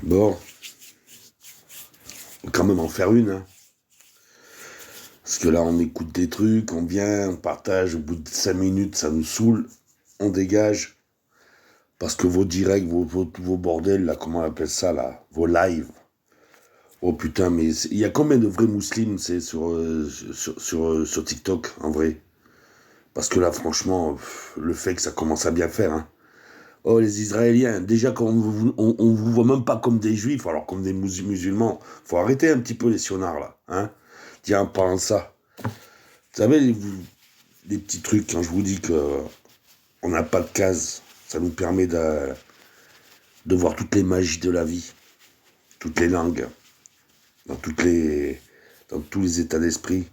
Bon, on va quand même en faire une, hein. Parce que là, on écoute des trucs, on vient, on partage, au bout de 5 minutes, ça nous saoule, on dégage. Parce que vos directs, vos bordels, là, comment on appelle ça, là, vos lives. Oh putain, mais il y a combien de vrais musulmans, c'est, sur TikTok, en vrai? Parce que là, franchement, le fait que ça commence à bien faire, hein. Oh, les Israéliens, déjà quand on vous voit même pas comme des juifs, alors comme des musulmans. Faut arrêter un petit peu les sionards, là, hein. Tiens, en parlant de ça. Vous savez, les petits trucs, quand je vous dis que on n'a pas de case, ça nous permet de voir toutes les magies de la vie, toutes les langues, dans, dans tous les états d'esprit.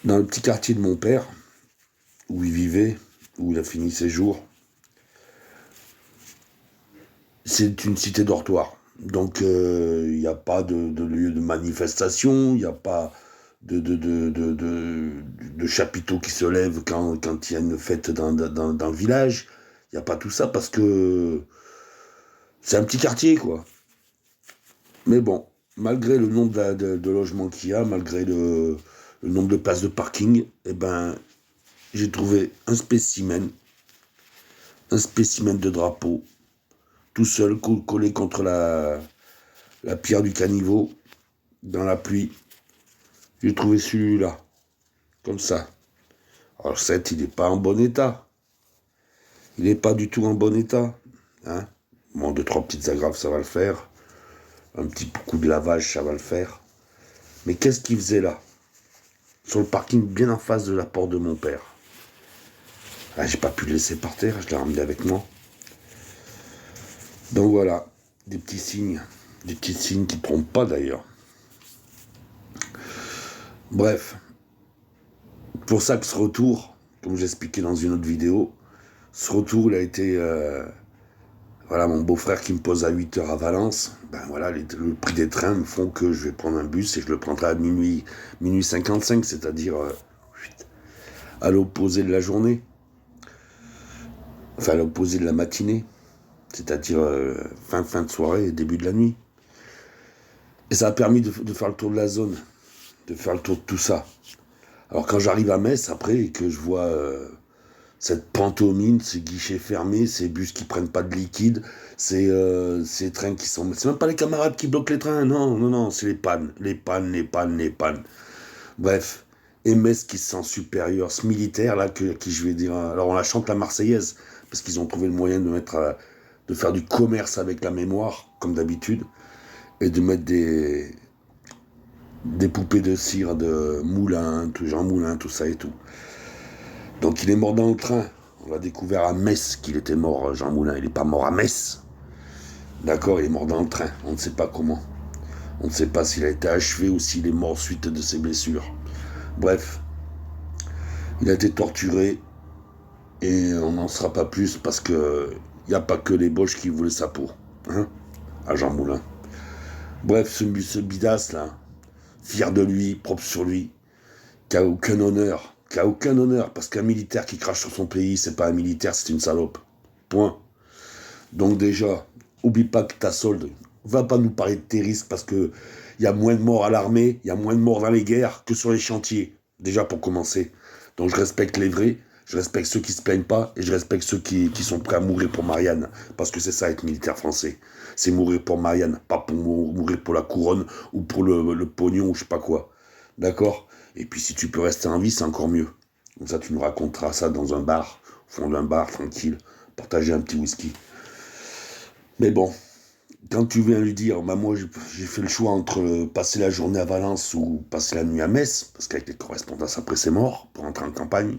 Dans le petit quartier de mon père, où il vivait, où il a fini ses jours, c'est une cité dortoir. Donc, il n'y a pas de lieu de manifestation, il n'y a pas de chapiteaux qui se lèvent quand il y a une fête dans le village. Il n'y a pas tout ça parce que c'est un petit quartier, quoi. Mais bon, malgré le nombre de logements qu'il y a, malgré le nombre de places de parking, eh ben, j'ai trouvé un spécimen de drapeau, tout seul, collé contre la pierre du caniveau, dans la pluie. J'ai trouvé celui-là, comme ça. Alors certes, il n'est pas en bon état. Il n'est pas du tout en bon état. Hein, bon, 2-3 petites agrafes, ça va le faire. Un petit coup de lavage, ça va le faire. Mais qu'est-ce qu'il faisait là? Sur le parking, bien en face de la porte de mon père. Ah, j'ai pas pu le laisser par terre, je l'ai ramené avec moi. Donc voilà, des petits signes. Des petits signes qui ne trompent pas d'ailleurs. Bref, pour ça que ce retour, comme j'expliquais dans une autre vidéo, ce retour, il a été... voilà, mon beau-frère qui me pose à 8h à Valence. Ben voilà, le prix des trains me font que je vais prendre un bus et je le prendrai à minuit 55, c'est-à-dire à l'opposé de la journée. Enfin, à l'opposé de la matinée. C'est-à-dire fin de soirée et début de la nuit. Et ça a permis de faire le tour de la zone, de faire le tour de tout ça. Alors quand j'arrive à Metz, après, et que je vois cette pantomime, ces guichets fermés, ces bus qui prennent pas de liquide, ces trains qui sont... C'est même pas les camarades qui bloquent les trains, non, non, non, c'est les pannes, les pannes, les pannes, les pannes. Bref, et Metz qui se sent supérieur, ce militaire là, qui je vais dire... Alors on la chante la Marseillaise, parce qu'ils ont trouvé le moyen de faire du commerce avec la mémoire, comme d'habitude, et de mettre des poupées de cire de Moulin, tout Jean Moulin, tout ça et tout. Donc il est mort dans le train. On l'a découvert à Metz qu'il était mort, Jean Moulin. Il n'est pas mort à Metz. D'accord, il est mort dans le train. On ne sait pas comment. On ne sait pas s'il a été achevé ou s'il est mort suite de ses blessures. Bref, il a été torturé et on n'en saura pas plus parce que il n'y a pas que les Boches qui voulaient sa peau. Hein, à Jean Moulin. Bref, ce bidasse là, fier de lui, propre sur lui, qui a aucun honneur. Parce qu'un militaire qui crache sur son pays, c'est pas un militaire, c'est une salope. Point. Donc déjà, oublie pas que ta solde, va pas nous parler de tes risques parce que il y a moins de morts à l'armée, il y a moins de morts dans les guerres que sur les chantiers. Déjà pour commencer. Donc je respecte les vrais, je respecte ceux qui se plaignent pas et je respecte ceux qui sont prêts à mourir pour Marianne. Parce que c'est ça être militaire français. C'est mourir pour Marianne, pas pour mourir pour la couronne ou pour le pognon ou je sais pas quoi. D'accord? Et puis si tu peux rester en vie, c'est encore mieux. Comme ça, tu nous raconteras ça dans un bar, au fond d'un bar, tranquille, partager un petit whisky. Mais bon, quand tu viens lui dire, bah moi j'ai fait le choix entre passer la journée à Valence ou passer la nuit à Metz, parce qu'avec les correspondances après c'est mort, pour entrer en campagne.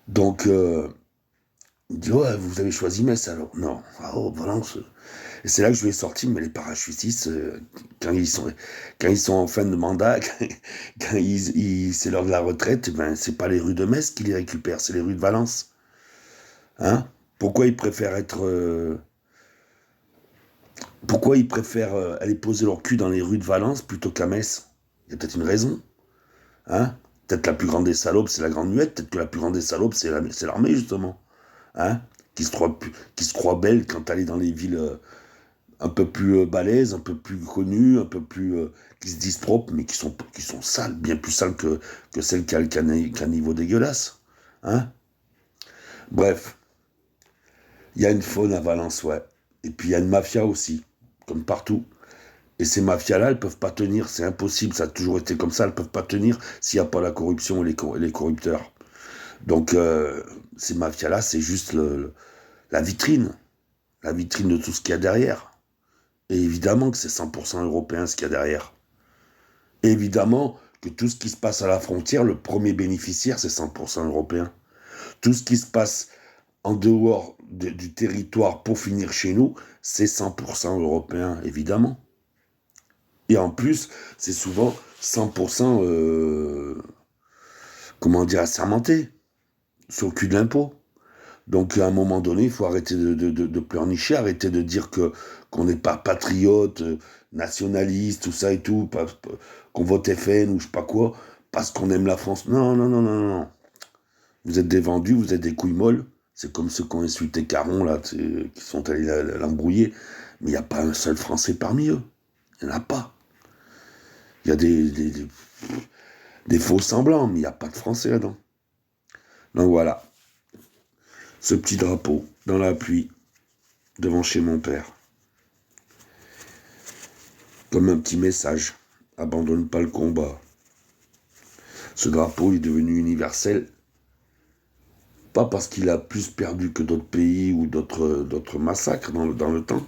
Donc, il dit, ouais, vous avez choisi Metz alors? Non, ah, oh, Valence. Et c'est là que je lui ai sorti, mais les parachutistes, quand ils sont en fin de mandat, quand c'est l'heure de la retraite, ben, c'est pas les rues de Metz qui les récupèrent, c'est les rues de Valence. Hein? Pourquoi ils préfèrent pourquoi ils préfèrent aller poser leur cul dans les rues de Valence plutôt qu'à Metz? Il y a peut-être une raison. Hein? Peut-être la plus grande des salopes, c'est la Grande Muette. Peut-être que la plus grande des salopes, c'est l'armée, justement. Hein? qui se croient belles quand elle est dans les villes un peu plus balèzes, un peu plus connues, un peu plus qui se disent propres, mais qui sont sales, bien plus sales que celles qui a un niveau dégueulasse. Hein. Bref, il y a une faune à Valence, ouais. Et puis il y a une mafia aussi, comme partout. Et ces mafias-là, elles peuvent pas tenir, c'est impossible, ça a toujours été comme ça, elles peuvent pas tenir s'il n'y a pas la corruption et les corrupteurs. Donc ces mafias-là, c'est juste la vitrine de tout ce qu'il y a derrière. Et évidemment que c'est 100% européen ce qu'il y a derrière. Et évidemment que tout ce qui se passe à la frontière, le premier bénéficiaire, c'est 100% européen. Tout ce qui se passe en dehors du territoire pour finir chez nous, c'est 100% européen, évidemment. Et en plus, c'est souvent 100%, comment dire, assermenté, sur le cul de l'impôt. Donc à un moment donné, il faut arrêter de pleurnicher, arrêter de dire qu'on n'est pas patriote, nationaliste, tout ça et tout, qu'on vote FN ou je sais pas quoi, parce qu'on aime la France. Non, non, non, non, non. Vous êtes des vendus, vous êtes des couilles molles. C'est comme ceux qui ont insulté Caron, là, qui sont allés l'embrouiller. Mais il n'y a pas un seul Français parmi eux. Il n'y en a pas. Il y a des faux semblants, mais il n'y a pas de Français là-dedans. Donc voilà. Ce petit drapeau, dans la pluie, devant chez mon père. Comme un petit message. Abandonne pas le combat. Ce drapeau est devenu universel. Pas parce qu'il a plus perdu que d'autres pays ou d'autres massacres dans le temps,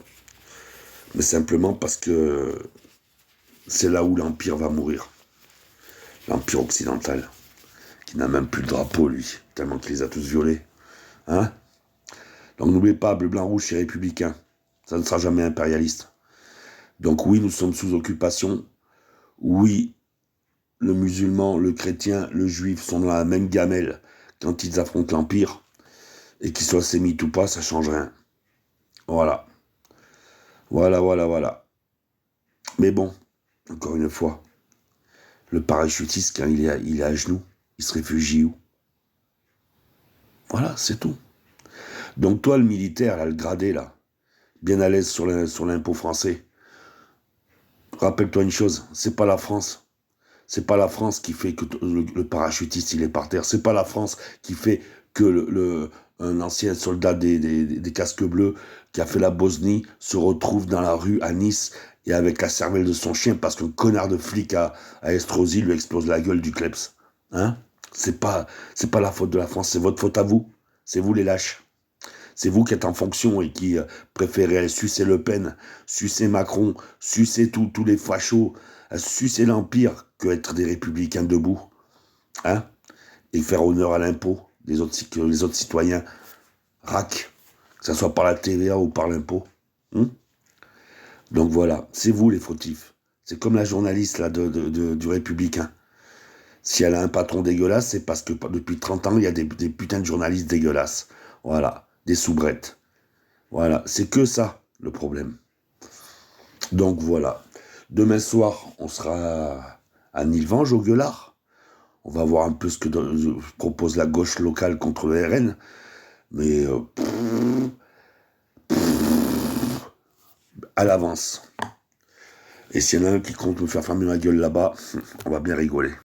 mais simplement parce que c'est là où l'Empire va mourir. L'Empire occidental, qui n'a même plus de drapeau, lui, tellement qu'il les a tous violés. Hein? Donc n'oubliez pas, bleu, blanc, rouge, c'est républicain. Ça ne sera jamais impérialiste. Donc oui, nous sommes sous occupation. Oui, le musulman, le chrétien, le juif sont dans la même gamelle quand ils affrontent l'Empire. Et qu'ils soient sémites ou pas, ça change rien. Voilà. Voilà, voilà, voilà. Mais bon, encore une fois, le parachutiste, quand il est à genoux, il se réfugie où? Voilà, c'est tout. Donc toi, le militaire, là, le gradé, là, bien à l'aise sur l'impôt français, rappelle-toi une chose, c'est pas la France. C'est pas la France qui fait que le parachutiste, il est par terre. C'est pas la France qui fait que un ancien soldat des casques bleus qui a fait la Bosnie se retrouve dans la rue à Nice et avec la cervelle de son chien parce qu'un connard de flic à Estrosi lui explose la gueule du kleps. Hein? C'est pas la faute de la France, c'est votre faute à vous. C'est vous les lâches. C'est vous qui êtes en fonction et qui préférez sucer Le Pen, sucer Macron, sucer tous les fachos, sucer l'Empire que être des républicains debout. Hein? Et faire honneur à l'impôt que les autres citoyens raquent, que ce soit par la TVA ou par l'impôt. Donc voilà, c'est vous les fautifs. C'est comme la journaliste là, du Républicain. Si elle a un patron dégueulasse, c'est parce que depuis 30 ans, il y a des putains de journalistes dégueulasses. Voilà, des soubrettes. Voilà, c'est que ça, le problème. Donc voilà. Demain soir, on sera à Nilvange, au Gueulard. On va voir un peu ce que propose la gauche locale contre le RN. Mais à l'avance. Et s'il y en a un qui compte me faire fermer ma gueule là-bas, on va bien rigoler.